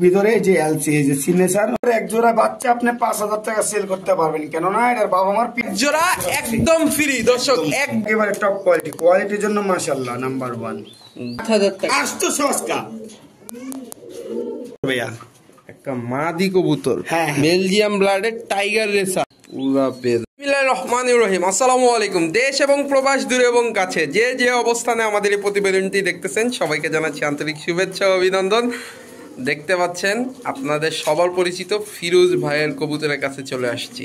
ভিতরে যে এলসি এই যে সিগনেচার এক জোড়া বাচ্চা আপনি 5000 টাকা সেল করতে পারবেন, কেননা এটার বাবা মার জোড়া একদম ফ্রি। দর্শক একেবারে টপ কোয়ালিটির জন্য মাশাআল্লাহ নাম্বার 1 8000 টাকা 800 ভাইয়া একটা মাদি কবুতর, বেলজিয়াম ব্লাডের টাইগার রেসার পুরা পেজ। বিসমিল্লাহির রহমানির রহিম। আসসালামু আলাইকুম। দেশ এবং প্রবাস দূরে এবং কাছে যে যে অবস্থানে আমাদের এই প্রতিবেদনটি দেখতেছেন সবাইকে জানাচ্ছি আন্তরিক শুভেচ্ছা ও অভিনন্দন। দেখতে পাচ্ছেন আপনাদের সবার পরিচিত ফিরোজ ভাইয়ের কবুতরের কাছে চলে আসছি।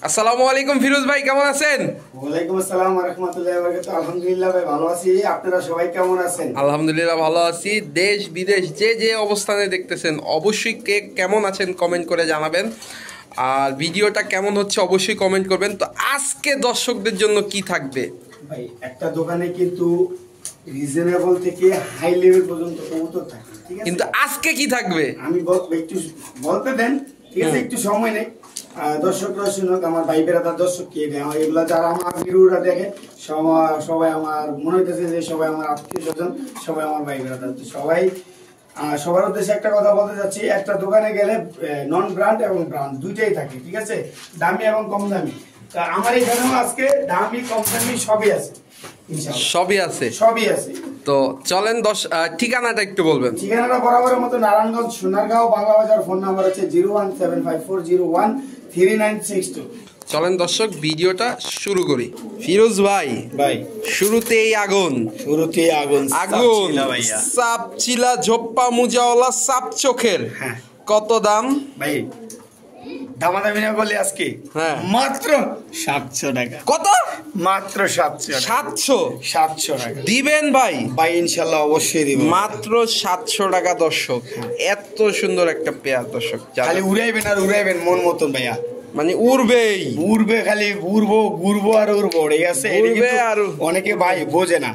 আসসালামু আলাইকুম ফিরোজ ভাই, কেমন আছেন? ওয়ালাইকুম আসসালাম ওয়া রাহমাতুল্লাহি ওয়া বারাকাতুহু। আলহামদুলিল্লাহ ভাই ভালো আছি, আপনারা সবাই কেমন আছেন? আলহামদুলিল্লাহ ভালো আছি। দেশ বিদেশ যে যে অবস্থানে দেখতেছেন অবশ্যই কে কেমন আছেন কমেন্ট করে জানাবেন, আর ভিডিওটা কেমন হচ্ছে অবশ্যই কমেন্ট করবেন। তো আজকে দর্শকদের জন্য কি থাকবে ভাই? একটা দোকানে কিন্তু রিজনেবল থেকে হাই লেভেল পর্যন্ত কবুতর থাকে, ঠিক আছে? কিন্তু আজকে কি থাকবে আমি একটু বলতে দেন, ঠিক আছে? একটু সময় নেই, দর্শকরা শুনুক, আমার ভাই বেরাদার দর্শক কে এগুলা যারা আমার ভিডিওটা দেখে সবাই আমার মনে হইতেছে যে সবাই আমার আত্মীয় স্বজন, সবাই আমার ভাই বেরাদার। সবাই সবার উদ্দেশ্যে একটা কথা বলতে যাচ্ছি, একটা দোকানে গেলে নন ব্র্যান্ড এবং ব্র্যান্ড দুইটাই থাকে, ঠিক আছে? দামি এবং কম দামি। তা আমার এখানেও আজকে দামি কম দামি সবই আছে, সবই আছে। তো চলেন ঠিকানাটা একটু বলবেন। ঠিকানাটা বরাবরের মতো নারায়ণগঞ্জ সোনারগাঁও বাংলা বাজার। ফোন নাম্বার হচ্ছে 01754013962। চলেন দর্শক ভিডিওটা শুরু করি। ফিরোজ ভাই শুরুতেই আগুন সাপ চিলা ঝোপ্পা মুজাওয়ালা সাপ চোখের কত দাম ভাই? দামাদামি না করলে আজকে মাত্র 700 টাকা। কত? মাত্র 700 টাকা দিবেন ভাই? ভাই ইনশাআল্লাহ অবশ্যই দিব। মাত্র 700 টাকা দর্শক। এত সুন্দর একটা পেয়ার দর্শক, খালি উড়াইবেন আর উড়াইবেন মন মতন ভাইয়া, মানে উড়বে খালি ঘুরবো আর উড়বো, ঠিক আছে? অনেকে ভাই বোঝে না,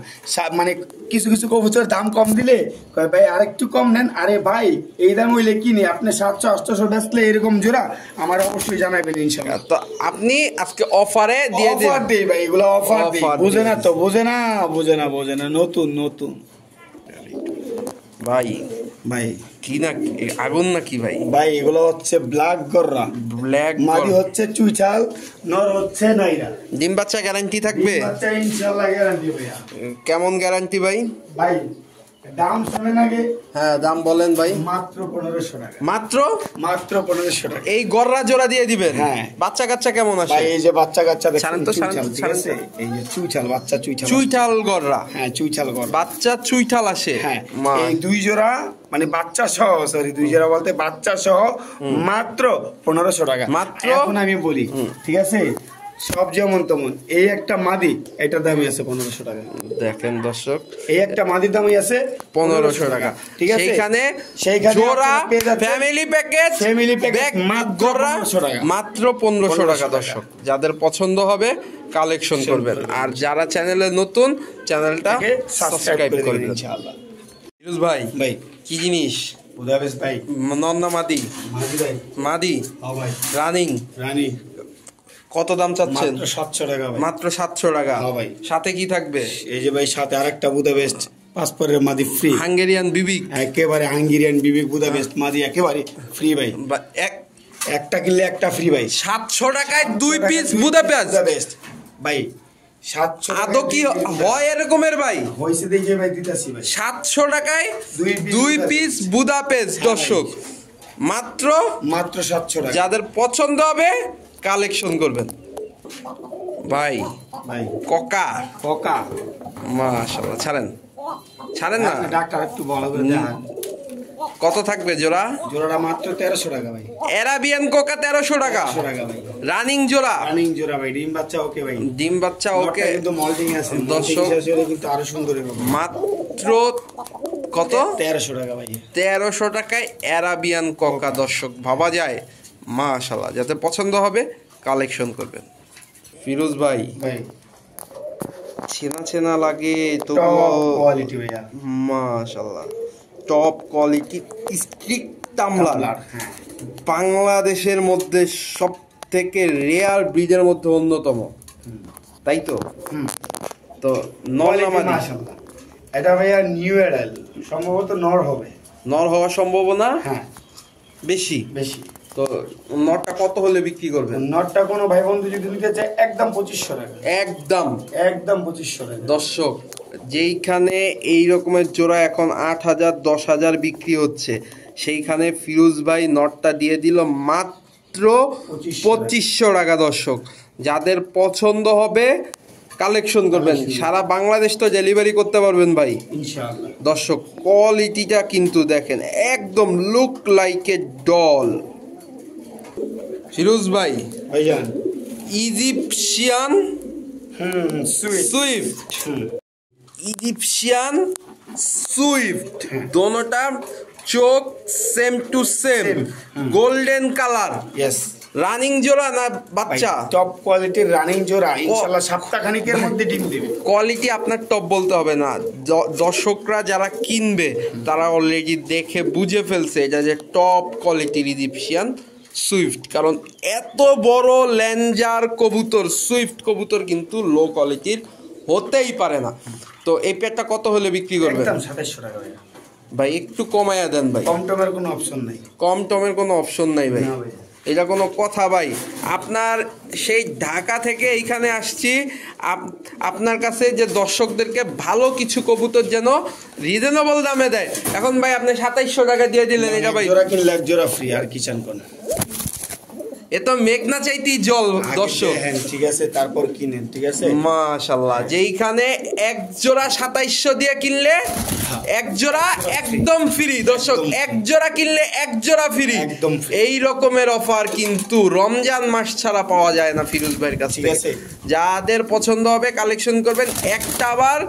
মানে কিছু কিছু কবুতর দাম কম দিলে ভাই আরেকটু কম নেন। আরে ভাই এই দাম হইলে কিনে আপনি 700-800 বেচলে এরকম জোড়া আমার অবশ্যই জানাবেন ইনশাআল্লাহ। তো আপনি আজকে অফারে দিয়ে দিন। অফার দেই ভাই, এগুলো অফার দেই। বোঝে না তো, বোঝে না, নতুন ভাই কি না আগুন নাকি ভাই? এগুলো হচ্ছে ব্ল্যাক মাদি হচ্ছে চুইচাল, নর হচ্ছে নাইরা। ডিম বাচ্চা গ্যারান্টি থাকবে? বাচ্চা ইনশাআল্লাহ গ্যারান্টি ভাইয়া। কেমন গ্যারান্টি ভাই? দাম শুনেন আগে। দাম বলেন ভাই। মাত্র 1500 টাকা। মাত্র 1500 টাকা। এই গররা জোড়া দিয়ে দিবেন? বাচ্চা কাচ্চা কেমন আসে ভাই? এই যে বাচ্চা কাচ্চা দেখেন তো, এই যে চুইঠাল বাচ্চা, চুইঠাল গররা। চুইঠাল গররা বাচ্চা চুইঠাল আসে। এই দুই জোড়া মানে বাচ্চা সহ, দুই জোড়া বলতে বাচ্চা সহ মাত্র 1500 টাকা। মাত্র। এখন আমি বলি, ঠিক আছে? সব যেমন তেমন। এই একটা মাদি, এটার দামই আছে 1500 টাকা। দেখেন দর্শক, এই একটা মাদির দামই আছে 1500 টাকা, ঠিক আছে? সেইখানে জোড়া ফ্যামিলি প্যাকেজ মাত্র 1500 টাকা দর্শক। যাদের পছন্দ হবে কালেকশন করবেন, আর যারা চ্যানেলে নতুন চ্যানেলটাকে সাবস্ক্রাইব করবেন ইনশাআল্লাহ। ফিরোজ ভাই কি জিনিস? বুদাপেস্ট ভাই। নন্না মাদি ভাই। মাদি ভাই। রানিং কত দাম চাচ্ছেন? মাত্র 700 টাকা ভাই। মাত্র 700 টাকা ভাই। সাথে কি থাকবে? এই যে ভাই সাথে আরেকটা বুদাপেস্ট পাসপোর্টের মাদি ফ্রি। হাঙ্গেরিয়ান বিবিক, একেবারে হাঙ্গেরিয়ান বিবিক বুদাপেস্ট মাদি একেবারে ফ্রি ভাই। একটা কিনলে একটা ফ্রি ভাই। 700 টাকায় 2 পিস বুদাপেস্ট ভাই। 700 আদৌ কি হয় এরকমের ভাই? হইছে দেখে ভাই দিতাছি ভাই। 700 টাকায় 2 পিস বুদাপেস্ট দর্শক, মাত্র 700 টাকা। যাদের পছন্দ হবে কালেকশন করবেন ভাই। কোকা মাশাআল্লাহ। ছাড়েন না ডাক্তার, একটু বলা করে দেন কত থাকবে জোড়া? জোড়াটা মাত্র 1300 টাকা ভাই। আরাবিয়ান কোকা 1300 টাকা ভাই। রানিং জোড়া ভাই। ডিম বাচ্চা ওকে ভাই। ডিম বাচ্চা ওকে, কিন্তু মল্টিং আছে দর্শক, কিন্তু আরো সুন্দর হবে। মাত্র কত? 1300 টাকা ভাই। 1300 টাকায় আরাবিয়ান কোকা দর্শক, ভাবা যায়? মাশাআল্লাহ, যাতে পছন্দ হবে কালেকশন করবেন। ফিরোজ ভাই চেনা লাগে তো, কোয়ালিটি ভাইয়া মাশাআল্লাহ, টপ কোয়ালিটি স্ট্রিক টামলার। বাংলাদেশের মধ্যে সব থেকে রেয়ার ব্রিডের মধ্যে অন্যতম, তাই তো? তো নর না মাদি? এটা ভাইয়া নিউ এডাল, সম্ভবত নর হবে। নর হওয়ার সম্ভাবনা হ্যাঁ বেশি। বেশি। তো নরটা কত হলে বিক্রি করবেন? নরটা কোনো ভাই বন্ধু যদি নিতে চায় একদম 2500 টাকা। একদম 2500 টাকা। দর্শক, যেইখানে এই রকমের জোড়া এখন 8000 10,000 বিক্রি হচ্ছে, সেইখানে ফিরোজ ভাই নটটা দিয়ে দিল মাত্র 2500 টাকা। দর্শক, যাদের পছন্দ হবে কালেকশন করবেন, সারা বাংলাদেশ তো ডেলিভারি করতে পারবেন ভাই ইনশাআল্লাহ। দর্শক, কোয়ালিটিটা কিন্তু দেখেন, একদম look like a doll. Firoz ভাই, ভাইজান ইজিপশিয়ান সুইফট, ইজিপশিয়ান সুইফট, দোনোটা চোখ same to same, golden colour. Yes. Running জোড়া না বাচ্চা? টপ কোয়ালিটির রানিং জোড়া, ইনশাআল্লাহ সপ্তাহখানেকের মধ্যে ডিম দেবে। কোয়ালিটি আপনার টপ বলতে হবে না, দর্শকরা যারা কিনবে তারা অলরেডি দেখে বুঝে ফেলছে এটা যে টপ কোয়ালিটির ইজিপশিয়ান সুইফট। কারণ এত বড় ল্যাঞ্জার কবুতর, সুইফট কবুতর কিন্তু লো কোয়ালিটির হতেই পারে না। তো এই পেয়ারটা কত হলে বিক্রি করবেন? একদম 2700 টাকা ভাই। ভাই একটু কমায়া দেন ভাই। কম টমের কোনো অপশন নাই। কম টমের কোনো অপশন নাই ভাই, না ভাই। এটা কোনো কথা ভাই? আপনার সেই ঢাকা থেকে এইখানে আসছি আপনার কাছে যে দর্শকদেরকে ভালো কিছু কবুতর যেন রিজনেবল দামে দেয়। এখন ভাই আপনি 2700 টাকা দিয়ে দিলেন, এটা ভাই জোড়া কিনলে এক জোড়া ফ্রি, আর কি চান কোন? এ তো মেঘনা চাইতেই জল। দর্শক হ্যাঁ ঠিক আছে, তারপর কিনেন, ঠিক আছে। মাশাআল্লাহ, যেইখানে এক জোড়া 2700 দিয়ে কিনলে এক জোড়া একদম ফ্রি। দর্শক, এক জোড়া কিনলে এক জোড়া ফ্রি, একদম এই রকমের অফার কিন্তু রমজান মাস ছাড়া পাওয়া যায় না ফিরোজ ভাইয়ের কাছে। ঠিক আছে, যাদের পছন্দ হবে কালেকশন করবেন। একটা আবার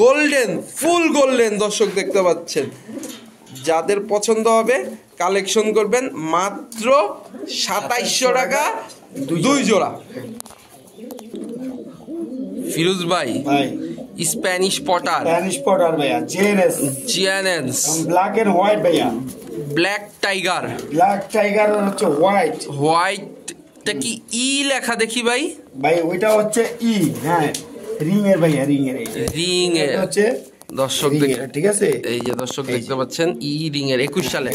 গোল্ডেন, ফুল গোল্ডেন দর্শক দেখতে পাচ্ছেন, যাদের পছন্দ হবে কালেকশন করবেন। মাত্র 2700 টাকা 2 জোড়া। ফিরোজ ভাই, স্প্যানিশ পটার, ভাইয়া জিএনএস, ব্ল্যাক এন্ড হোয়াইট ভাইয়া, ব্ল্যাক টাইগার, হচ্ছে হোয়াইট। হোয়াইটটা কি ই লেখা দেখি ভাই? ভাই ওইটা হচ্ছে ই, হ্যাঁ রিং এর ভাইয়া, রিং এর হচ্ছে দর্শক ঠিক আছে। এই যে দর্শক দেখতে পাচ্ছেন ই রিং এর 21 সালে।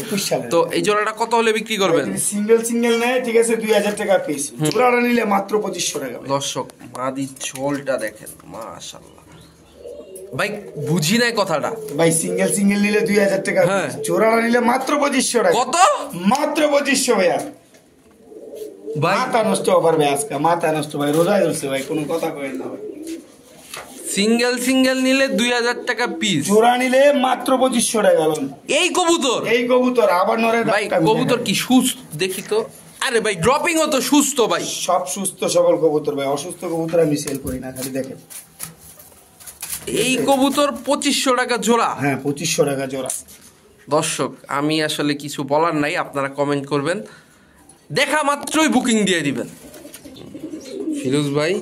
তো এই জোড়াটা কত হলে বিক্রি করবেন? সিঙ্গেল নেয়, ঠিক আছে, 2000 টাকা পিস। জোড়াটা নিলে মাত্র 2500 টাকা। দর্শক, মাদি ঝোলটা দেখেন, মাশাআল্লাহ ভাই, বুঝি নাই কথাটা ভাই। সিঙ্গেল নিলে 2000 টাকা, জোড়াটা নিলে মাত্র 2500 টাকা। কত? মাত্র 2500 ভাইয়া। মাথা নষ্ট অফার ভাই আজকে, মাথা নষ্ট ভাই, রোজায় ধরছে ভাই, কোনো কথা কইেন না ভাই। সিঙ্গেল নিলে 2000 টাকা পিস, জোড়া নিলে মাত্র 2500 টাকা। এই কবুতর আবার নরে ভাই, কবুতর কি সুস্থ দেখি তো? আরে ভাই, ড্রপিং ও তো সুস্থ ভাই, সব সুস্থ সবল কবুতর ভাই। অসুস্থ কবুতর আমি সেল করি না, খালি দেখেন। এই কবুতর 2500 টাকা জোড়া। হ্যাঁ 2500 টাকা জোড়া। দর্শক, আমি আসলে কিছু বলার নাই, আপনারা কমেন্ট করবেন, দেখা মাত্রই বুকিং দিয়ে দিবেন। ফিরোজ ভাই,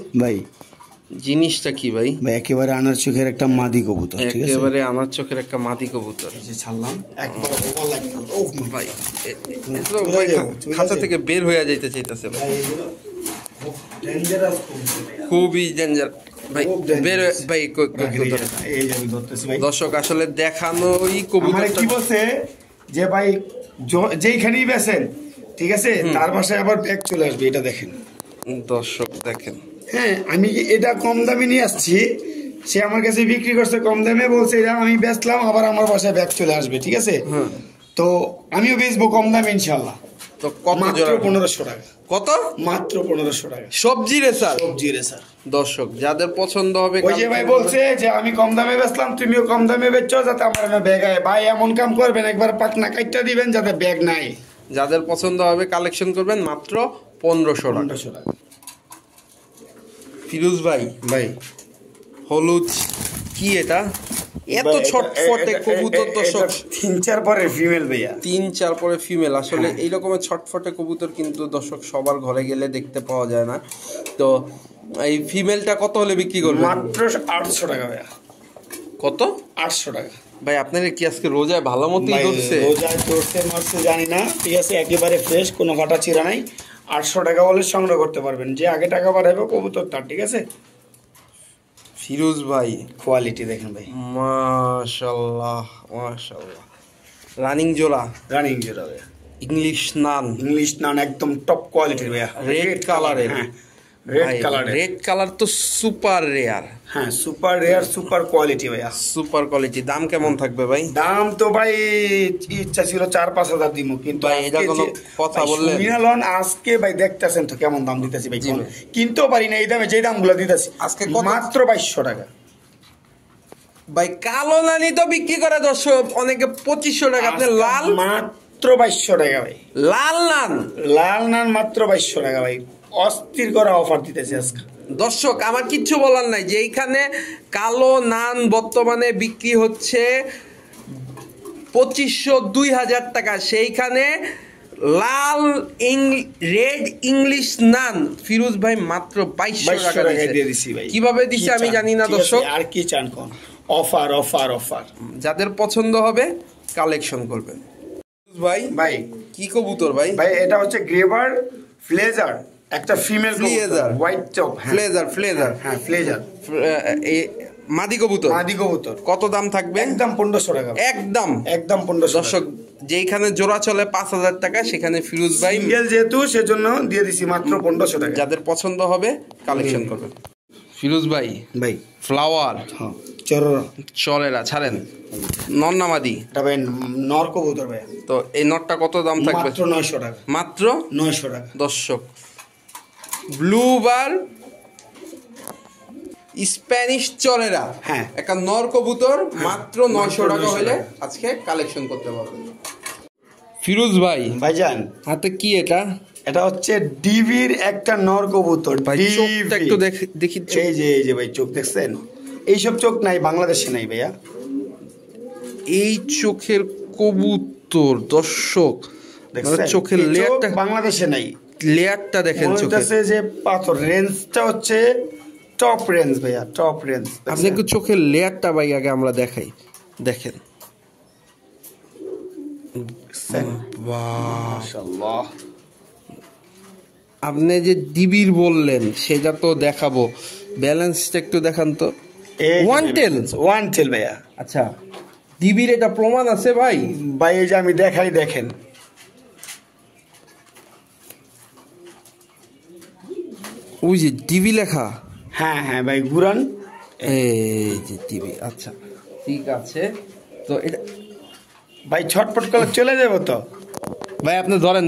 জিনিসটা কি ভাই? একেবারে আনার চোখের একটা মাদি কবুতর, একেবারে আনার চোখের একটা মাদি কবুতর। ছাড়লাম ভাই, খাঁচা থেকে বের হয়ে যাইতে চাইতেছে ভাই, খুবই ডেঞ্জার ভাই। বের ভাই, দর্শক আসলে দেখানোই কবুতর কি বলছে যে ভাই যেইখানেই বেছেন, ঠিক আছে, তার বাসায় আবার ব্যাগ চলে আসবে, এটা দেখেন। দর্শক দেখেন, হ্যাঁ আমি এটা কম দামে নিয়ে আসছি, সে আমার কাছে বিক্রি করছে কম দামে, বলছে এটা আমি বেচলাম, আবার আমার বাসায় ব্যাগ চলে আসবে, ঠিক আছে। তো আমিও বেচবো কম দামে ইনশাল্লাহ। তো কত? মাত্র 1500 টাকা। কত? মাত্র 1500 টাকা। সবজি রে স্যার, দর্শক যাদের পছন্দ হবে, ওই যে ভাই বলছে যে আমি কম দামে বেচলাম, তুমিও কম দামে বেচছো, যাতে আমার না ব্যাগ আয়। ভাই এমন কাম করবেন, একবার পাকনা কাইটটা দিবেন যাতে ব্যাগ নাই। যাদের পছন্দ হবে কালেকশন করবেন, মাত্র 1500 টাকা। ফিরোজ ভাই, হলুদ কি এটা? এত ছটফটে কবুতর দর্শক, 3-4 পরে ফিমেল ভাইয়া, 3-4 পরে ফিমেল। আসলে এই রকমের ছটফটে কবুতর কিন্তু দর্শক সবার ঘরে গেলে দেখতে পাওয়া যায় না। তো এই ফিমেলটা কত হলে বিক্রি করবেন? মাত্র 800 টাকা ভাইয়া। কত? 800 টাকা ভাই। আপনার কি আজকে রোজায় ভালো মতোই ধরছে? রোজায় ধরছে মারছে জানি না, ঠিক আছে, একেবারে ফ্রেশ, কোনো কাটা চিরা নাই। 800 টাকা বলে সংগ্রহ করতে পারবেন, যে আগে টাকা পাঠাবে কবুতর তার, ঠিক আছে। ফিরোজ ভাই কোয়ালিটি দেখেন ভাই, মাশাআল্লাহ মাশাআল্লাহ। রানিং জোড়া, রানিং জোড়া ভাই, ইংলিশ নান, ইংলিশ নান একদম টপ কোয়ালিটির ভাইয়া, রেড কালারের। হ্যাঁ রেড কালারের, রেড কালার তো সুপার রেয়ার। হ্যাঁ সুপার রেয়ার, সুপার কোয়ালিটি ভাইয়া, সুপার কোয়ালিটি। দাম কেমন থাকবে ভাই? দাম তো ভাই ইচ্ছা ছিল 4-5 হাজার দিব, কিন্তু ভাই এটা কোনো কথা বললেন? মিনালন আজকে ভাই দেখতেছেন তো কেমন দাম দিতেছি ভাই, কিনতেও পারি না এই দামে, যে দামগুলো দিতেছি আজকে মাত্র 2200 টাকা ভাই। কালো নানি তো বিক্রি করে 10, অনেকে 2500 টাকা। আপনি লাল মাত্র 2200 টাকা ভাই, লাল নান, লাল নান মাত্র 2200 টাকা ভাই, অস্থির করা অফার দিতেছি আজকে। দর্শক আমার কিচ্ছু বলার নাই যে এইখানে কালো নান বর্তমানে বিক্রি হচ্ছে 2500-2000 টাকা, সেইখানে লাল রেড ইংলিশ নান ফিরোজ ভাই মাত্র 2200 টাকা দিয়ে দিছি ভাই। কিভাবে দিছে আমি জানি না দর্শক, আর কি চান কোন? অফার অফার অফার, যাদের পছন্দ হবে কালেকশন করবেন। ভাই ভাই কি কবুতর ভাই? ভাই এটা হচ্ছে গ্রেভার ফ্লেজার, একটা ফিমেল ফ্লেজার, হোয়াইট চক, ফ্লেজার ফ্লেজার, হ্যাঁ ফ্লেজার, মাদি কবুতর। মাদি কবুতর কত দাম থাকবে? একদম 1500 টাকা, একদম একদম 1500। দর্শক যেখানে জোড়া চলে 5000 টাকা, সেখানে ফিরোজ ভাই সিঙ্গেল যেহেতু সেজন্য দিয়ে দিছি মাত্র 1500 টাকা। যাদের পছন্দ হবে কালেকশন করবেন। ফিরোজ ভাই ভাই ফ্লাওয়ার হ্যাঁ চররা চলেরা ছাড়েন, নন্নামাদি এটা ভাই নর কবুতর ভাই, তো এই নটটা কত দাম থাকবে? মাত্র 900 টাকা, মাত্র 900 টাকা। দর্শক ব্লু বার স্প্যানিশ চলেরা, হ্যাঁ একটা নর কবুতর, মাত্র 900 টাকা 900 হলে টাকা। আজকে কালেকশন করতে পারবেন। ফিরোজ ভাই ভাইজান হাতে কি এটা? এটা হচ্ছে ডিভির একটা নর কবুতর ভাই চোখটা একটু দেখি। এই যে ভাই চোখ দেখছেন, এইসব চোখ নাই বাংলাদেশে নাই ভাইয়া, এই চোখের কবুতর দর্শক, দেখছেন চোখের এই চোখ লেয়ারটা, বাংলাদেশে নাই, লেয়ারটা দেখেন মনে চোখের। হইতাছে যে পাথর, রেঞ্জটা হচ্ছে টপ রেঞ্জ ভাইয়া, টপ রেঞ্জ। আপনি একটু চোখের লেয়ারটা ভাই আগে আমরা দেখাই, দেখেন মাশাআল্লাহ। আপনি যে ডিবির বললেন সেটা তো দেখাবো, ব্যালেন্সটা একটু দেখান তো। ওয়ান টেল ভাইয়া, আচ্ছা ডিবির এটা প্রমাণ আছে ভাই? ভাই এই যে আমি দেখাই, দেখেন ওই যে ডিবি লেখা, হ্যাঁ হ্যাঁ ভাই ঘুরান, এই যে ডিবি। আচ্ছা ঠিক আছে, তো এটা ভাই ছটপট করে চলে যাবো তো ভাই আপনি ধরেন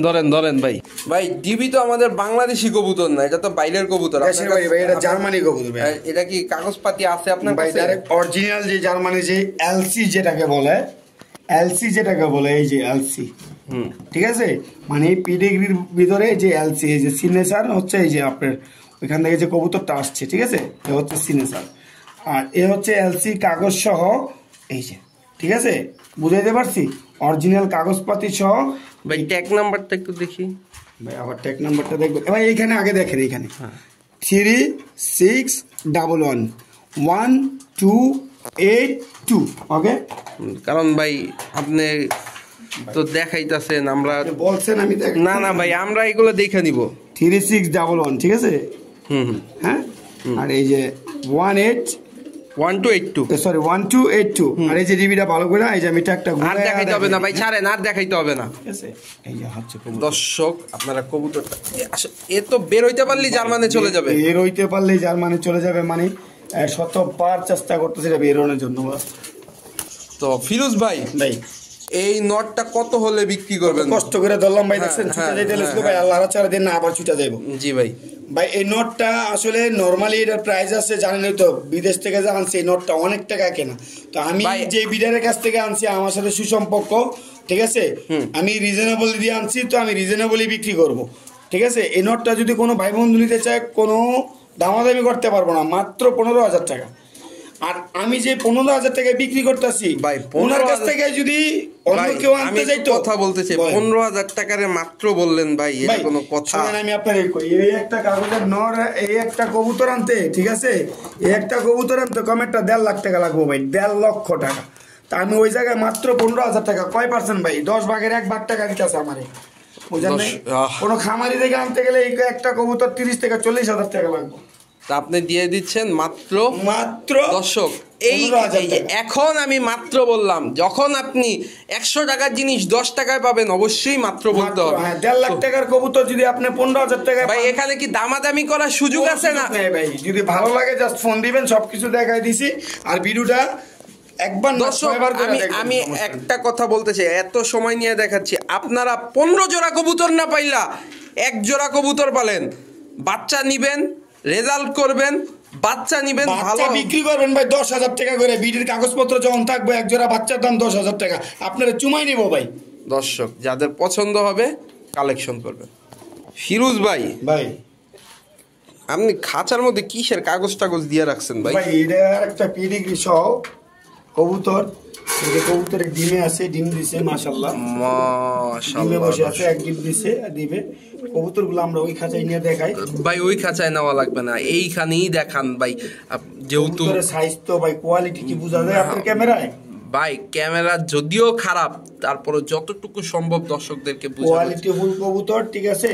ভাই। ভাই ডিবি তো আমাদের বাংলাদেশি কবুতর না, এটা তো বাইরের কবুতর। দেশের ভাই, ভাই এটা জার্মানি কবুতর ভাই। এটা কি কাগজপাতি আছে আপনার ভাই কাছে? ডাইরেক্ট অরিজিনাল যে জার্মানি যে এলসি যেটাকে বলে, এলসি যেটাকে বলে, এই যে এলসি, ঠিক আছে, মানে এই পিডিগ্রির ভিতরে যে এলসি, এই যে সিগনেচার হচ্ছে, এই যে আপনার ওইখান থেকে যে কবুতরটা আসছে, ঠিক আছে, এ হচ্ছে সিগনেচার, আর এ হচ্ছে এলসি কাগজ সহ, এই যে, ঠিক আছে, বুঝাইতে পারছি, অরিজিনাল কাগজপাতি সহ। ভাই ট্যাগ নাম্বারটা একটু দেখি ভাই আবার ট্যাগ নাম্বারটা দেখবেন ভাই, এইখানে আগে দেখেন, এইখানে 36111282, ওকে। কারণ ভাই আপনি তো দেখাইতাছেন, আমরা বলছেন আমি না ভাই আমরা এগুলো দেখে নিব। 3611, ঠিক আছে, হ্যাঁ, আর এই যে 1282, সরি 1282, আর এই যে ডিবিটা ভালো করে, এই যে আমি ট্যাগটা আর দেখাইতে হবে না ভাই, ছাড়েন, আর দেখাইতে হবে না, ঠিক আছে। এই যে হচ্ছে দর্শক আপনারা কবুতরটা এ তো বের হইতে পারলি জার্মানি চলে যাবে, বের হইতে পারলে জার্মানি চলে যাবে, মানে শতবার চেষ্টা করতেছি এটা বেরোনোর জন্য। তো ফিরোজ ভাই এই নটটা কত হলে বিক্রি করবেন? কষ্ট করে ধরলাম ভাই, দেখছেন ছুটে যাইতে লাগলো ভাই, আল্লাহ ছাড়া দিন না আবার ছুটে যাইবো। জি ভাই, ভাই এই নটটা আসলে নরমালি এটার প্রাইস আছে জানেনই তো, বিদেশ থেকে যা আনছি এই নটটা অনেক টাকা কেনা, তো আমি যে বিডারের কাছ থেকে আনছি আমার সাথে সুসম্পর্ক, ঠিক আছে, আমি রিজনেবল দিয়ে আনছি, তো আমি রিজনেবলই বিক্রি করব, ঠিক আছে। এই নটটা যদি কোনো ভাই বন্ধু নিতে চায় কোনো দামাদামি করতে পারবো না, মাত্র 15,000 টাকা। আর আমি যে 15,000 টাকায় বিক্রি করতেছি ভাই, ওনার কাছ থেকে যদি অন্য কেউ আনতে যাইতো, কথা বলতেছে 15,000 টাকার মাত্র বললেন ভাই, এটা কোনো কথা? আমি আপনার এই একটা কাগজের নর, এই একটা কবুতর আনতে, ঠিক আছে, এই একটা কবুতর আনতে কম একটা 1.5 লাখ টাকা লাগবো ভাই, 1.5 লক্ষ টাকা। তা আমি ওই জায়গায় মাত্র 15,000 টাকা, কয় পার্সেন্ট ভাই, 10 ভাগের 1 ভাগ টাকা দিতেছে আমারে, বুঝলেন? কোনো খামারি থেকে আনতে গেলে এই একটা কবুতর 30 থেকে 40,000 টাকা লাগবে, তা আপনি দিয়ে দিচ্ছেন মাত্র মাত্র দর্শক এই 15,000 টাকা। এখন আমি মাত্র বললাম, যখন আপনি 100 টাকার জিনিস 10 টাকায় পাবেন অবশ্যই মাত্র বলতে হবে। হ্যাঁ 1.5 লাখ টাকার কবুতর যদি আপনি 15,000 টাকায় ভাই এখানে কি দামাদামি করার সুযোগ আছে না? ভাই যদি ভালো লাগে জাস্ট ফোন দিবেন, সবকিছু দেখাই দিছি। আর ভিডিওটা একবার না দর্শক, 6 বার করে দেখবেন। আমি একটা কথা বলতে চাই, এত সময় নিয়ে দেখাচ্ছি, আপনারা 15 জোড়া কবুতর না পাইলা 1 জোড়া কবুতর পালেন, বাচ্চা নিবেন, রেজাল্ট করবেন, বাচ্চা নিবেন, ভালো বাচ্চা বিক্রি করবেন ভাই 10,000 টাকা করে। বিডির কাগজপত্র যখন থাকবে এক জোড়া বাচ্চার দাম 10,000 টাকা, আপনারা চুমাই নিব ভাই। দর্শক যাদের পছন্দ হবে কালেকশন করবেন। ফিরোজ ভাই, ভাই আপনি খাঁচার মধ্যে কিসের কাগজ টাগজ দিয়ে রাখছেন ভাই? ভাই এটা একটা পিডিগ্রি সহ কবুতর। এই যে কবুতরের ডিমে আছে, ডিম দিছে মাশাআল্লাহ। ডিমে বসে আছে, এক ডিম দিছে দিবে। কবুতরগুলো আমরা ওই খাঁচায় নিয়ে দেখাই ভাই। ওই খাঁচায় নেওয়া লাগবে না, এইখানেই দেখান ভাই। যেহেতু কবুতরের সাইজ তো ভাই, কোয়ালিটি কি বোঝা যায় আপনার ক্যামেরায়? ভাই ক্যামেরা যদিও খারাপ, তারপরে যতটুকু সম্ভব দর্শকদেরকে বোঝানো। কোয়ালিটি ফুল কবুতর, ঠিক আছে।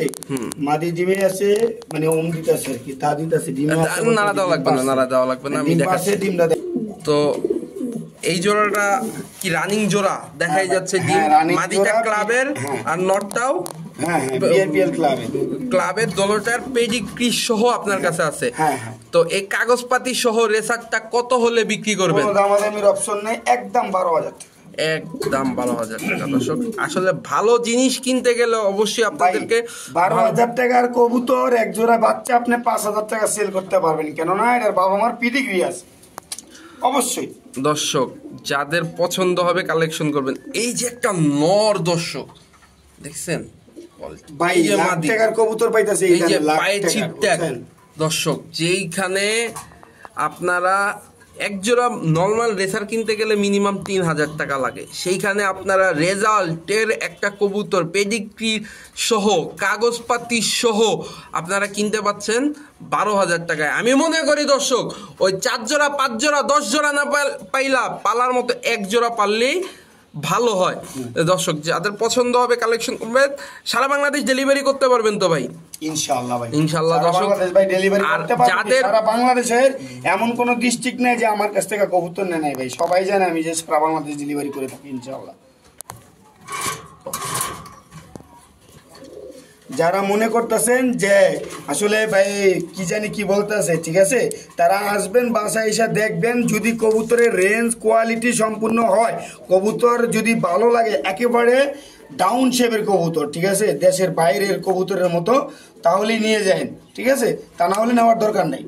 মাদি ডিমে আছে, মানে ওম দিতেছে আর কি, তা দিতেছে ডিমে আছে। নাড়া দেওয়া লাগবে না, নাড়া দেওয়া লাগবে না, আমি দেখাচ্ছি। ডিমটা তো এই জোড়াটা কি রানিং জোড়া দেখাই যাচ্ছে? ডিম মাদিটা ক্লাবের আর নটটাও ক্লাবের, দলটার পেডিগ্রি সহ আপনার কাছে আছে। তো এই কাগজপাতি সহ রেসারটা কত হলে বিক্রি করবেন? দামাদামির অপশন নেই, একদম 12,000 টাকা। একদম 12,000 টাকা। দর্শক আসলে ভালো জিনিস কিনতে গেলে অবশ্যই আপনাদেরকে 12,000 টাকার কবুতর এক জোড়া বাচ্চা আপনি 5,000 টাকা সেল করতে পারবেন, কেননা এটার বাবা মার পিডিগ্রি আছে অবশ্যই। দর্শক যাদের পছন্দ হবে কালেকশন করবেন। এই যে একটা নর, দর্শক দেখছেন ভাই, লাখ টাকার কবুতর পাইতাছে এই যে পায়ে চিপ ট্যাগ। দর্শক যেইখানে আপনারা এক জোড়া নর্মাল রেসার কিনতে গেলে মিনিমাম 3,000 টাকা লাগে, সেইখানে আপনারা রেজাল্টের একটা কবুতর পেডিগ্রি সহ কাগজপাতি সহ আপনারা কিনতে পাচ্ছেন 12,000 টাকায়। আমি মনে করি দর্শক ওই 4 জোড়া 5 জোড়া 10 জোড়া না পাইলা, পালার মতো 1 জোড়া পারলেই ভালো হয়। দর্শক যাদের পছন্দ হবে কালেকশন করবেন। সারা বাংলাদেশ ডেলিভারি করতে পারবেন তো ভাই? ইনশাআল্লাহ ভাই, ইনশাআল্লাহ দর্শক ভাই ডেলিভারি করতে পারবেন। যাদের সারা বাংলাদেশের এমন কোন ডিস্ট্রিক্ট নেই যে আমার কাছ থেকে কবুতর নেয় নাই ভাই, সবাই জানে আমি যে সারা বাংলাদেশ ডেলিভারি করে থাকি ইনশাআল্লাহ। যারা মনে করতেছেন যে আসলে ভাই কি জানি কি বলতেছে, ঠিক আছে, তারা আসবেন, বাসায় এসে দেখবেন। যদি কবুতরের রেঞ্জ কোয়ালিটি সম্পূর্ণ হয়, কবুতর যদি ভালো লাগে, একেবারে ডাউন শেপের কবুতর, ঠিক আছে, দেশের বাইরের কবুতরের মতো, তাহলেই নিয়ে যান, ঠিক আছে, তা না হলে নেওয়ার দরকার নাই।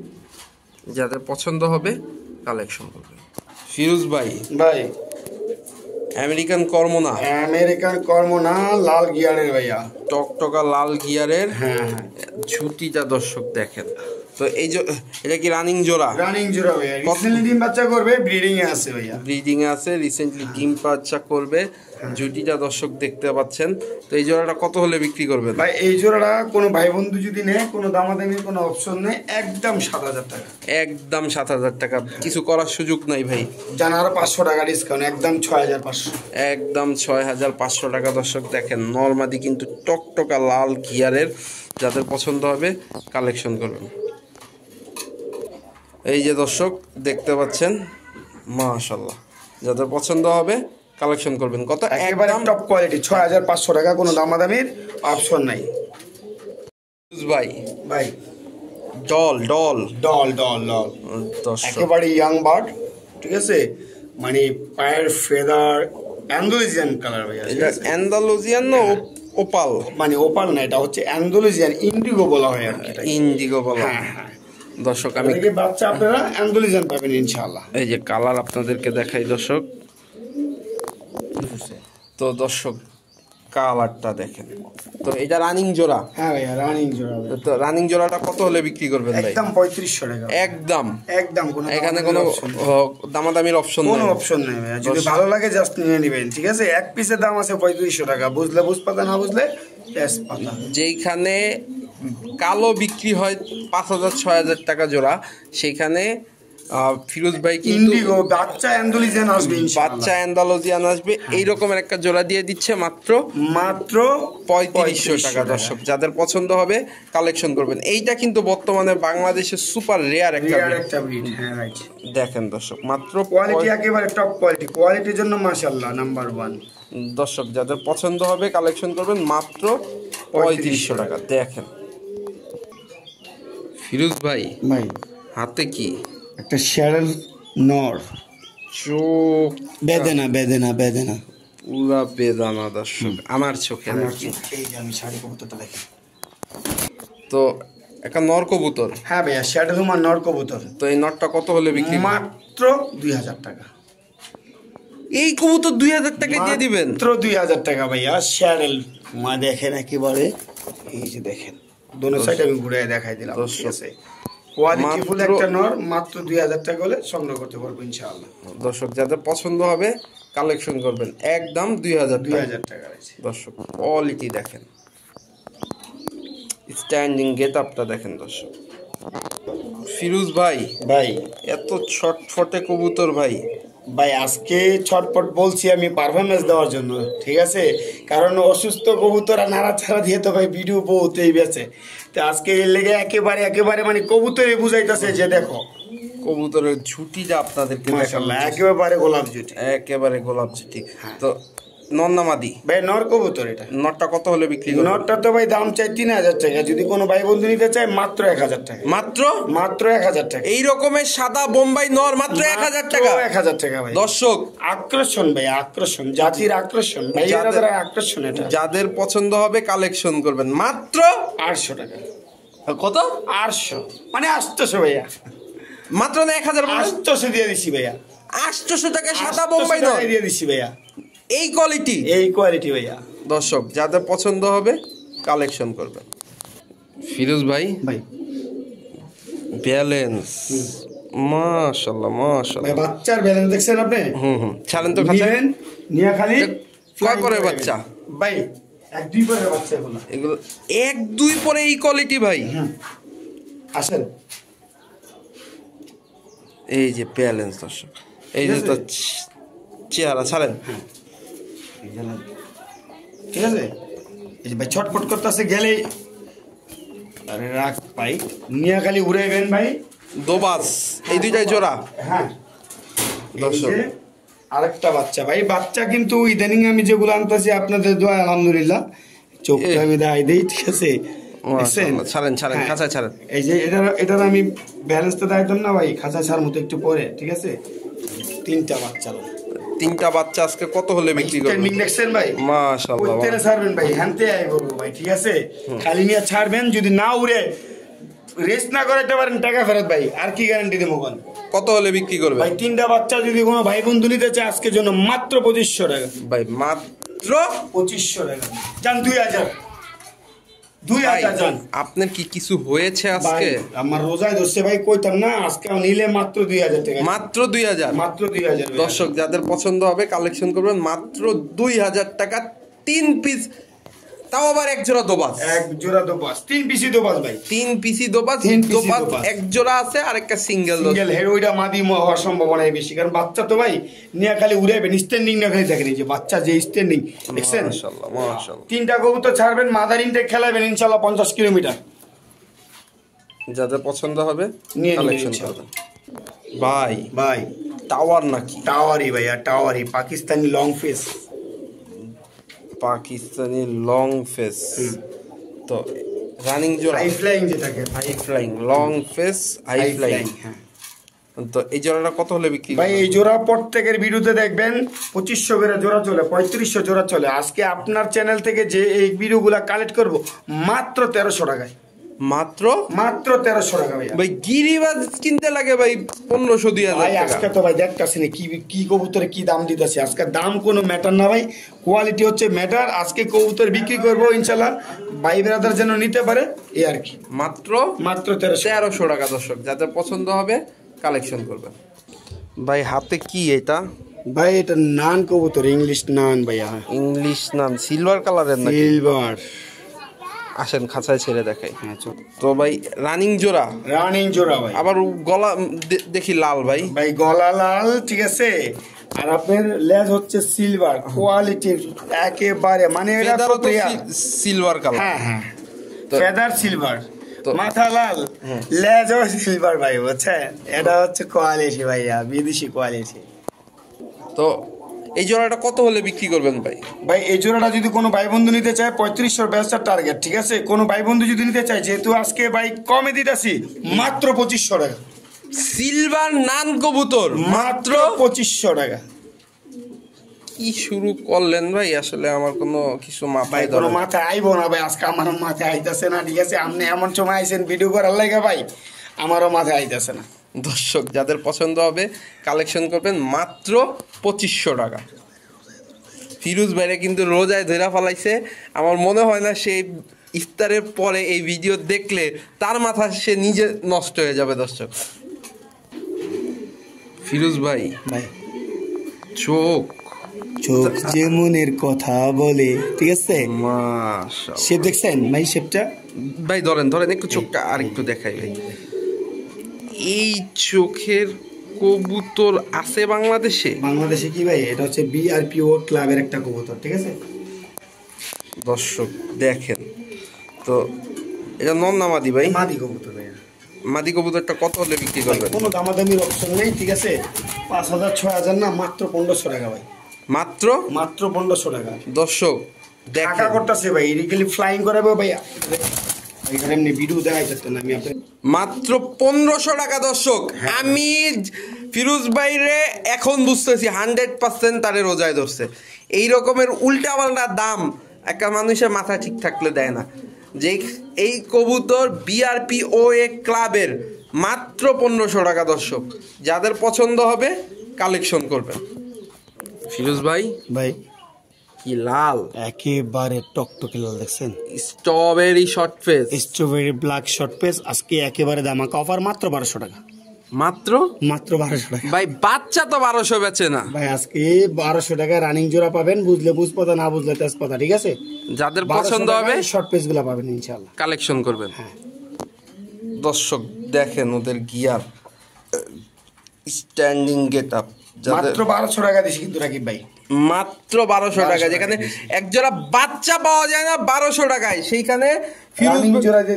যাদের পছন্দ হবে কালেকশন করবেন। ফিরোজ ভাই, আমেরিকান কর্মনা, লাল গিয়ারের ভাইয়া, টকটকা লাল গিয়ারের। হ্যাঁ, ঝুটিটা দর্শক দেখেন। তো এই যে এটা কি রানিং জোড়া? রানিং জোড়া ভাইয়া, রিসেন্টলি ডিম বাচ্চা করবে, ব্রিডিং এ আছে ভাইয়া, ব্রিডিং এ আছে, রিসেন্টলি ডিম বাচ্চা করবে। ঝুটিটা দর্শক দেখতে পাচ্ছেন। তো এই জোড়াটা কত হলে বিক্রি করবেন ভাই? এই জোড়াটা কোনো ভাই বন্ধু যদি নেয়, কোনো দামাদামির কোনো অপশন নেই, একদম 7,000 টাকা। একদম 7,000 টাকা, কিছু করার সুযোগ নাই ভাই। জানার 500 টাকা ডিসকাউন্ট, একদম 6,500। একদম 6,500 টাকা। দর্শক দেখেন নরমাদি কিন্তু টকটকা লাল গিয়ারের, যাদের পছন্দ হবে কালেকশন করবেন। এই যে দর্শক দেখতে পাচ্ছেন, মাশাআল্লাহ, যাদের পছন্দ হবে কালেকশন করবেন। কত? একদম টপ কোয়ালিটি, 6,500 টাকা, কোনো দামাদামির অপশন নাই ভাই। ডল একেবারে ইয়াং বার্ড, ঠিক আছে, মানে পায়ের ফেদার অ্যান্ডালুজিয়ান কালার ভাই। এটা অ্যান্ডালুজিয়ান না ওপাল? মানে ওপাল না, এটা হচ্ছে অ্যান্ডালুজিয়ান, ইন্ডিগো বলা হয় আর কি। ইন্ডিগো বলা। হ্যাঁ দর্শক আমি বাচ্চা আপনারা অ্যান্ডালুজিয়ান পাবেন ইনশাআল্লাহ। এই যে কালার আপনাদেরকে দেখাই দর্শক। তো দর্শক কালারটা দেখেন। তো এটা রানিং জোড়া? হ্যাঁ ভাইয়া, রানিং জোড়া। তো রানিং জোড়াটা কত হলে বিক্রি করবেন ভাই? একদম 3,500 টাকা। একদম কোনো এখানে কোনো দামাদামির অপশন নেই, কোনো অপশন নেই ভাইয়া। যদি ভালো লাগে জাস্ট নিয়ে নেবেন, ঠিক আছে। এক পিসের দাম আছে 3,500 টাকা, বুঝলে বুঝ পাতা, না বুঝলে পেঁয়াজ পাতা। যেইখানে কালো বিক্রি হয় 5,000 6,000 টাকা জোড়া, সেইখানে ফিরোজ ভাই কিন্তু ইন্ডিগো বাচ্চা অ্যান্ডালুজিয়ান আসবে ইনশাআল্লাহ। বাচ্চা অ্যান্ডালুজিয়ান আসবে এই রকমের একটা জোড়া দিয়ে দিচ্ছে মাত্র মাত্র 3500 টাকা। দর্শক যাদের পছন্দ হবে কালেকশন করবেন। এইটা কিন্তু বর্তমানে বাংলাদেশের সুপার রেয়ার একটা রিয়ার breed। একটা ব্রিড। হ্যাঁ রাইট। দেখেন দর্শক মাত্র কোয়ালিটি একেবারে টপ কোয়ালিটি, কোয়ালিটির জন্য মাশাআল্লাহ নাম্বার 1। দর্শক যাদের পছন্দ হবে কালেকশন করবেন মাত্র 3500 টাকা। দেখেন ফিরোজ ভাই ভাই হাতে কি একটা শ্যাডেল নর, চোখ বেদেনা বেদেনা বেদেনা পুরা বেদানা দর্শক আমার চোখে আমার নাকি। এই যে আমি শাড়ি কবুতরটা দেখি। তো একটা নর কবুতর, হ্যাঁ ভাইয়া শ্যাডেল হুমার নর কবুতর, তো এই নরটা কত হলে বিক্রি করবেন? মাত্র 2000 টাকা। এই কবুতর 2000 টাকা দিয়ে দিবেন? মাত্র 2000 টাকা ভাইয়া শ্যাডেল মা। দেখেন একেবারে এই যে দেখেন দোনো সাইড আমি ঘুরে দেখাই দিলাম। ঠিক আছে কোয়ালিটি ফুল একটা নর, মাত্র 2000 টাকা হলে সংগ্রহ করতে পারবো ইনশাআল্লাহ। দর্শক যাদের পছন্দ হবে কালেকশন করবেন একদম 2000 টাকা আছে। দর্শক কোয়ালিটি দেখেন, স্ট্যান্ডিং গেট আপটা দেখেন দর্শক। ফিরোজ ভাই ভাই এত ছটফটে কবুতর ভাই। ভাই আজকে ছটপট বলছি আমি পারফরমেন্স দেওয়ার জন্য, ঠিক আছে, কারণ অসুস্থ কবুতর আর নাড়াচাড়া দিয়ে তো ভাই ভিডিও বহুতই বেঁচে। তো আজকে এর লেগে একেবারে একেবারে মানে কবুতরই বুঝাইতেছে যে দেখো কবুতরের ঝুটিটা আপনাদেরকে মাশাআল্লাহ একেবারে গোলাপ জুটি, একেবারে গোলাপ ঝুটি। তো নন্নামাদি ভাই নর কবুতর। এটা নটটা কত হলে বিক্রি করবেন? নটটা তো ভাই দাম চাই 3000 টাকা, যদি কোনো ভাই বন্ধু নিতে চায় মাত্র 1000 টাকা। মাত্র মাত্র 1000 টাকা। এই রকমের সাদা বোম্বাই নর মাত্র 1000 টাকা। 1000 টাকা ভাই। দর্শক আকর্ষণ ভাই আকর্ষণ, জাতির আকর্ষণ ভাই, এরা আকর্ষণ। এটা যাদের পছন্দ হবে কালেকশন করবেন মাত্র 800 টাকা। কত? 800 মানে 800 ভাইয়া, মাত্র না 1000 বলেন? 800 দিয়ে দিছি ভাইয়া। 800 টাকা সাদা বোম্বাই নর দিয়ে দিছি ভাইয়া। এই কোয়ালিটি, এই কোয়ালিটি ভাইয়া। দর্শক যাদের পছন্দ হবে কালেকশন করবেন। ফিরোজ ভাই ভাই ব্যালেন্স মাশাআল্লাহ মাশাআল্লাহ। ভাই বাচ্চার ব্যালেন্স দেখছেন আপনি? ছাড়েন তো খাঁচা। নিবেন নিয়া খালি কয় করে বাচ্চা ভাই? 1-2 পরে বাচ্চা এগুলো। এগুলো 1-2 পরে এই কোয়ালিটি ভাই। আসেন এই যে ব্যালেন্স দর্শক, এই যে তো চেহারা ছাড়েন। ঠিক আছে, এই যে ভাই ছটফট করতেছে গেলে আরে রাখ ভাই, নিয়া খালি উড়াইবেন ভাই। দোবাস এই দুইটাই জোড়া। হ্যাঁ দর্শক আরেকটা বাচ্চা ভাই, বাচ্চা কিন্তু ইদানিং আমি যেগুলো আনতেছি আপনাদের দোয়া আলহামদুলিল্লাহ, চোখটা আমি দেখাই দিই। ঠিক আছে ছাড়েন ছাড়েন খাঁচা ছাড়েন। এই যে এটার আমি ব্যালেন্সটা দাইতাম না ভাই, খাঁচা ছাড় মতো একটু পরে। ঠিক আছে 3টা বাচ্চা, 3টা বাচ্চা আজকে কত হলে বিক্রি করবেন? দেখছেন ভাই মাশাআল্লাহ উঠতে ছাড়বেন ভাই, হ্যানতে আই বলবো ভাই। ঠিক আছে খালি নিয়ে ছাড়বেন, যদি না উড়ে রেস্ট না করাইতে পারেন টাকা ফেরত ভাই। আর কি গ্যারান্টি দেবো? কত হলে বিক্রি করবে ভাই? 3টা বাচ্চা যদি কোনো ভাই বন্ধু নিতে চায় আজকের জন্য মাত্র 2500 টাকা ভাই, মাত্র 2500 টাকা। জান 2000 জান। আপনার কি কিছু হয়েছে আজকে? আমার রোজায় ধরছে ভাই, কইতাম না আজকে নিলে মাত্র 2000 টাকা। মাত্র 2000। মাত্র 2000। দর্শক যাদের পছন্দ হবে কালেকশন করবেন মাত্র 2000 টাকা। 3 পিস, তাও আবার এক জোড়া দোবাস। এক জোড়া দোবাস, 3 পিসি দোবাস ভাই। 3 পিসি দোবাস। দোবাস এক জোড়া আছে আর একটা সিঙ্গেল হেড। ওইটা মাদি হওয়ার সম্ভাবনাই বেশি, কারণ বাচ্চা তো ভাই নিয়ে খালি উড়াইবেন, স্ট্যান্ডিং না খালি দেখেন। এই যে বাচ্চা যে স্ট্যান্ডিং দেখছেন। মাশাআল্লাহ মাশাআল্লাহ। 3টা কবুতর ছাড়বেন, মাদার ইনটেক খেলাবেন ইনশাআল্লাহ 50 কিলোমিটার। যাদের পছন্দ হবে নিয়ে কালেকশন করবেন ভাই। ভাই টাওয়ার নাকি? টাওয়ারি ভাইয়া, টাওয়ারি Pakistani long face. Pakistani long face. তো রানিং জোড়া হাই ফ্লাইং যেটাকে, high flying long face high flying. হ্যাঁ তো এই জোড়াটা কত হলে বিক্রি ভাই? এই জোড়া প্রত্যেকের ভিডিওতে দেখবেন 2500 করে জোড়া চলে, 3500 জোড়া চলে। আজকে আপনার চ্যানেল থেকে যে এই ভিডিওগুলা কালেক্ট করব মাত্র 1300 টাকায়। মাত্র 1300 টাকা ভাই। ভাই গিরিবাজ কিনতে লাগে ভাই 1500-2000 ভাই টাকা। আজকে তো ভাই দেখতাছি না কি কবুতরে কি দাম দিতেছে। আজকে দাম কোনো ম্যাটার না ভাই, কোয়ালিটি হচ্ছে ম্যাটার। আজকে কবুতর বিক্রি করবো ইনশাল্লাহ, ভাই ব্রাদার যেন নিতে পারে এই আর কি। মাত্র 1300 টাকা। দর্শক যাদের পছন্দ হবে কালেকশন করবেন। ভাই হাতে কি এটা? ভাই এটা নান কবুতর, ইংলিশ নান ভাইয়া। ইংলিশ নান সিলভার কালারের নাকি? সিলভার আসেন খাঁচায় ছেড়ে দেখাই। হ্যাঁ চল। তো ভাই রানিং জোড়া ভাই, আবার গলা দেখি লাল ভাই। ভাই গলা লাল, ঠিক আছে। আর আপনার লেজ হচ্ছে সিলভার কোয়ালিটির একেবারে, মানে এটা ফেদারও তো সিলভার কালার। হ্যাঁ হ্যাঁ, ফেদার সিলভার, মাথা লাল, লেজও সিলভার ভাই, বুঝছেন? এটা হচ্ছে কোয়ালিটি ভাইয়া, বিদেশি কোয়ালিটি। তো এই জোড়াটা কত হলে বিক্রি করবেন ভাই? ভাই এই জোড়াটা যদি কোনো ভাই বন্ধু নিতে চায় 3500 ব্যবসার টার্গেট, ঠিক আছে। কোনো ভাই বন্ধু যদি নিতে চায়, যেহেতু আজকে ভাই কমে দিতেছি, মাত্র 2500 টাকা। সিলভার নান কবুতর মাত্র 2500 টাকা। কি শুরু করলেন ভাই, আসলে আমার কোনো কিছু মাথায় কোনো মাথায় আইবো না ভাই, আজকে আমার মাথায় আইতাছে না, ঠিক আছে। আপনি এমন সময় আইছেন ভিডিও করার লাগে ভাই, আমারও মাথায় আইতাছে না। দর্শক যাদের পছন্দ হবে কালেকশন করবেন মাত্র 2500 টাকা। ফিরোজ ভাইরা কিন্তু রোজায় ধরা ফেলাইছে। আমার মনে হয় না সে ইফতারের পরে এই ভিডিও দেখলে তার মাথা সে নিজে নষ্ট হয়ে যাবে। দর্শক ফিরোজ ভাই, চোখ যে মনের কথা বলে, ঠিক আছে। মাশাআল্লাহ, শেপ দেখছেন ভাই? শেপটা ভাই ধরেন একটু চোখটা আর একটু দেখাই ভাই। এই চোখের কবুতর আছে বাংলাদেশে? বাংলাদেশে কি ভাই, এটা হচ্ছে বিআরপিও ক্লাবের একটা কবুতর, ঠিক আছে। দর্শক দেখেন তো, এটা নন না মাদি ভাই? মাদি কবুতর ভাই। মাদি কবুতরটা কত হলে বিক্রি করবেন? কোনো দামাদামির অপশন নেই, ঠিক আছে। 5000 6000 না, মাত্র 1500 টাকা ভাই। মাত্র 1500 টাকা। দর্শক দেখা করতেছে ভাই, রিকেলি ফ্লাইং করাবে ভাই। এখানে এমনি ভিডিও দেখাইতেছেন, আমি আপনি মাত্র 1500 টাকা। দর্শক আমি ফিরোজ ভাইরে এখন বুঝতেছি 100% তারে রোজায় ধরছে। এই রকমের উল্টাপাল্টা দাম একটা মানুষের মাথা ঠিক থাকলে দেয় না। যে এই কবুতর বিআরপিওএ ক্লাবের মাত্র 1500 টাকা। দর্শক যাদের পছন্দ হবে কালেকশন করবেন। ফিরোজ ভাই, কি লাল, একেবারে টকটকে লাল, দেখছেন? Strawberry short face, strawberry black short face. আজকে একেবারে দামাকা অফার, মাত্র 1200 টাকা। মাত্র 1200 টাকা ভাই। বাচ্চা তো 1200 বেচে না ভাই। আজকে 1200 টাকা রানিং জোড়া পাবেন, বুঝলে বুঝপাতা, না বুঝলে তেজপাতা, ঠিক আছে। যাদের পছন্দ হবে শর্ট পেজ গুলা পাবেন ইনশাআল্লাহ, কালেকশন করবেন। দর্শক দেখেন ওদের গিয়ার, স্ট্যান্ডিং গেট আপ। মাত্র 1200 টাকা দিছি কিন্তু রাকিব ভাই, মাত্র 1200 টাকা। যেখানে একজোড়া বাচ্চা পাওয়া যায় না 1200 টাকায়, সেইখানে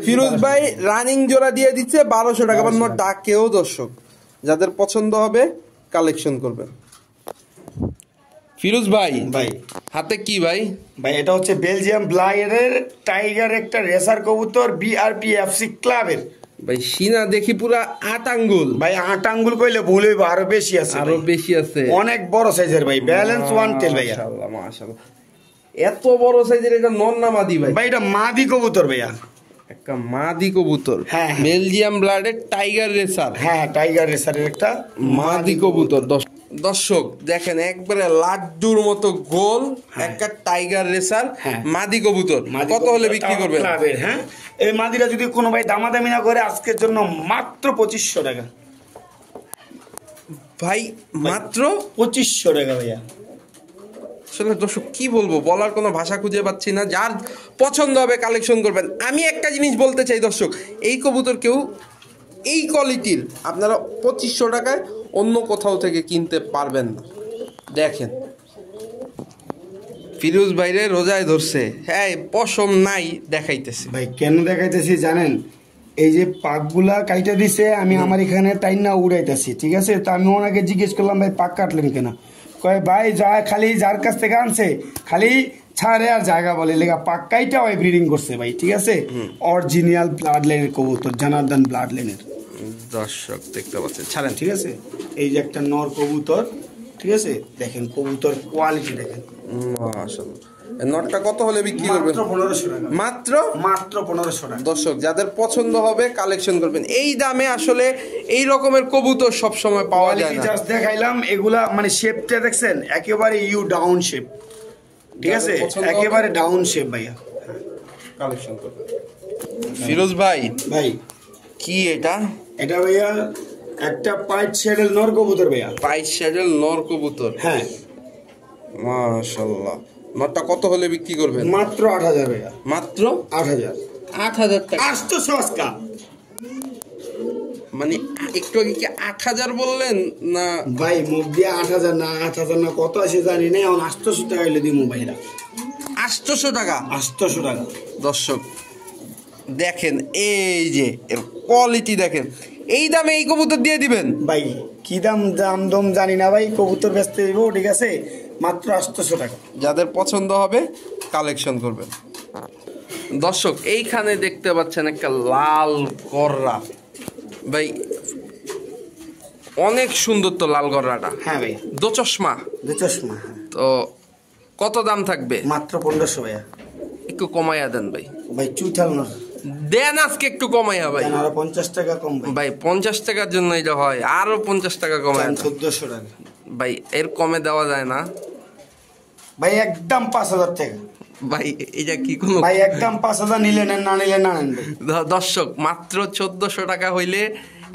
ফিরোজ ভাই রানিং জোড়া দিয়ে দিচ্ছে 1200 টাকা। ডাকেও। দর্শক যাদের পছন্দ হবে কালেকশন করবেন। ফিরোজ ভাই, হাতে কি ভাই? এটা হচ্ছে বেলজিয়াম ব্লাডের টাইগার, একটা রেসার কবুতর, বিআরপিএফসি ক্লাবের ভাই। সিনা দেখি পুরা 8 আঙ্গুল ভাই। 8 আঙ্গুল কইলে ভুল হইব, আরো বেশি আছে, অনেক বড় সাইজের ভাই। ব্যালেন্স ওয়ান টেল ভাই, মাশাআল্লাহ মাশাআল্লাহ। এত বড় সাইজের এটা নন না মাদি ভাই? এটা মাদি কবুতর ভাইয়া, একটা মাদি কবুতর। হ্যাঁ, বেলজিয়াম ব্লাডের টাইগার রেসার। হ্যাঁ, টাইগার রেসারের একটা মাদি কবুতর। দর্শক দেখেন একবারে লাড্ডুর মতো গোল একটা টাইগার রেসার মাদি কবুতর। কত হলে বিক্রি করবেন? হ্যাঁ, এই মাদিরা যদি কোনো ভাই দামাদামি না করে, আজকের জন্য মাত্র 2500 টাকা ভাই। মাত্র 2500 টাকা ভাইয়া। আসলে দর্শক কি বলবো, বলার কোনো ভাষা খুঁজে পাচ্ছি না। যার পছন্দ হবে কালেকশন করবেন। আমি একটা জিনিস বলতে চাই দর্শক, এই কবুতর কেউ এই কোয়ালিটির আপনারা 2500 টাকায় অন্য কোথাও থেকে কিনতে পারবেন না। দেখেন ফিরোজ ভাইরে রোজায় ধরছে, হ্যাঁ পশম নাই দেখাইতেছে ভাই। কেন দেখাইতেছি জানেন? এই যে পাকগুলা কাইটা দিছে, আমি আমার এখানে টাইনা উড়াইতেছি, ঠিক আছে। তো আমি ওনাকে জিজ্ঞেস করলাম, ভাই পাক কাটলেন কেন? কয় ভাই যা খালি যার কাছ থেকে আনছে খালি ছাড়ে আর জায়গা বলে লেগা পাক্কাইটা ওই ব্রিডিং করছে ভাই, ঠিক আছে। অরিজিনাল ব্লাড লাইনের কবুতর, জানার্দন ব্লাড লাইনের। দর্শক দেখতে পাচ্ছেন, ছাড়েন, ঠিক আছে। এই যে একটা নর কবুতর, ঠিক আছে। দেখেন কবুতর কোয়ালিটি দেখেন, মাশাআল্লাহ। নটটা কত হলে বিক্রি করবেন? মাত্র 1500 টাকা। দর্শক যাদের পছন্দ হবে কালেকশন করবেন। এই দামে আসলে এই রকমের কবুতর সব সময় পাওয়া যায় না। জাস্ট দেখাইলাম এগুলা, মানে শেপটা দেখছেন একেবারে ইউ ডাউন শেপ, ঠিক আছে। একেবারে ডাউন শেপ ভাইয়া, কালেকশন করবেন। ফিরোজ ভাই, কি এটা ভাইয়া একটা পাইট শ্যাডেল নর কবুতর ভাইয়া। পাইট শ্যাডেল নর কবুতর, হ্যাঁ মাশাআল্লাহ। নটটা কত হলে বিক্রি করবেন? মাত্র 8,000 ভাইয়া। মাত্র 8,000। 8,000 টাকা। 800 আজকা। মানে একটু আগে কি 8,000 বললেন না ভাই? মুখ দিয়ে 8,000 না 8,000 না কত আছে জানি না, এখন 800 টাকা হইলে দিমু ভাইরা। 800 টাকা। 800 টাকা। দর্শক দেখেন, এই যে এর কোয়ালিটি দেখেন, এই দামে এই কবুতর দিয়ে দিবেন? ভাই কি দাম দম জানি না ভাই, কবুতর ব্যস্ত দিব, ঠিক আছে, মাত্র 800 টাকা। যাদের পছন্দ হবে কালেকশন করবেন। দর্শক এইখানে দেখতে পাচ্ছেন একটা লাল গররা, ভাই অনেক সুন্দর তো লাল গররাটা। হ্যাঁ ভাই। দো চশমা। তো কত দাম থাকবে? মাত্র 1500 ভাইয়া। একটু কমাইয়া দেন ভাই। ভাই চুইঠাল না দেন আজকে একটু কমাইয়া ভাই। আরো 50 টাকা কম ভাই। ভাই 50 টাকার জন্য এটা হয়, আরো 50 টাকা কমায়। 1400 টাকা ভাই এর কমে দেওয়া যায় না ভাই, একদম 5000 টাকা ভাই। এটা কি কোনো ভাই? একদম 5000, নিলে নেন, না নিলে না নেন ভাই। দর্শক মাত্র 1400 টাকা হইলে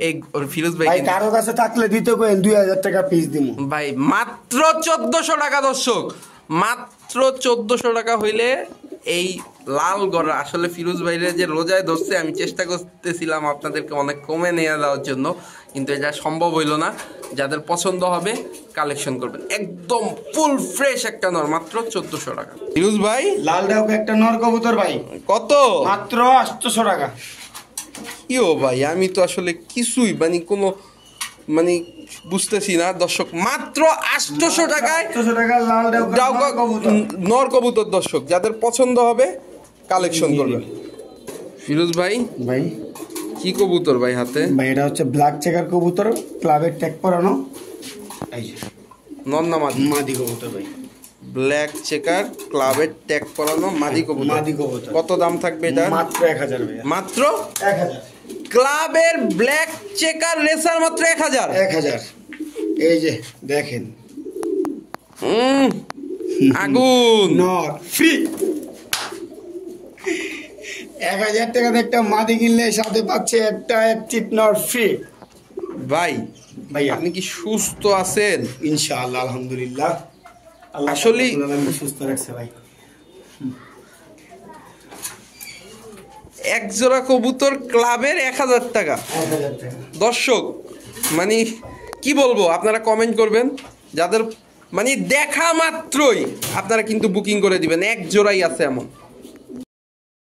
এই ফিরোজ ভাই ভাই কারো কাছে থাকলে দিতে কইেন, 2000 টাকা পিস দিমু ভাই। মাত্র 1400 টাকা দর্শক, মাত্র 1400 টাকা হইলে এই লাল গড়া। আসলে ফিরোজ ভাইরে যে রোজায় ধরছে, আমি চেষ্টা করতেছিলাম আপনাদেরকে অনেক কমে নিয়ে দেওয়ার জন্য, কিন্তু এটা সম্ভব হইল না। যাদের পছন্দ হবে কালেকশন করবেন। একদম ফুল ফ্রেশ একটা নর, মাত্র 1400 টাকা। ফিরোজ ভাই লাল ডাউক একটা নর কবুতর ভাই, কত? মাত্র 800 টাকা। ইও ভাই আমি তো আসলে কিছুই মানে কোনো মানে বুঝতেছি না দর্শক। মাত্র 800 টাকায় 800 টাকা লাল ডাউক কবুতর, নর কবুতর। দর্শক যাদের পছন্দ হবে কালেকশন করবেন। ফিরোজ ভাই ভাই কি কবুতর ভাই হাতে? ভাই এটা হচ্ছে ব্ল্যাক চেকার কবুতর, ক্লাবের ট্যাগ পরানো, এই যে নর না মাদি? মাদি কবুতর ভাই। ব্ল্যাক চেকার ক্লাবের ট্যাগ পরানো মাদি কবুতর। মাদি কবুতর। কত দাম থাকবে এটা? মাত্র 1000 ভাই। মাত্র 1000। ক্লাবের ব্ল্যাক চেকার রেসার মাত্র 1000। 1000। এই যে দেখেন, আগুন। নর ফ্রি। 1000 টাকাতে একটা মাদি কিনলে সাথে পাচ্ছে একটা চিট নর ফ্রি। ভাই ভাই আপনি কি সুস্থ আছেন? ইনশাআল্লাহ আলহামদুলিল্লাহ, আল্লাহ আসলে সুস্থ রাখছে ভাই। এক জোড়া কবুতর ক্লাবের 1000 টাকা। 1000 টাকা। দর্শক মানে কি বলবো, আপনারা কমেন্ট করবেন। যাদের মানে দেখা মাত্রই আপনারা কিন্তু বুকিং করে দিবেন, এক জোড়াই আছে এমন।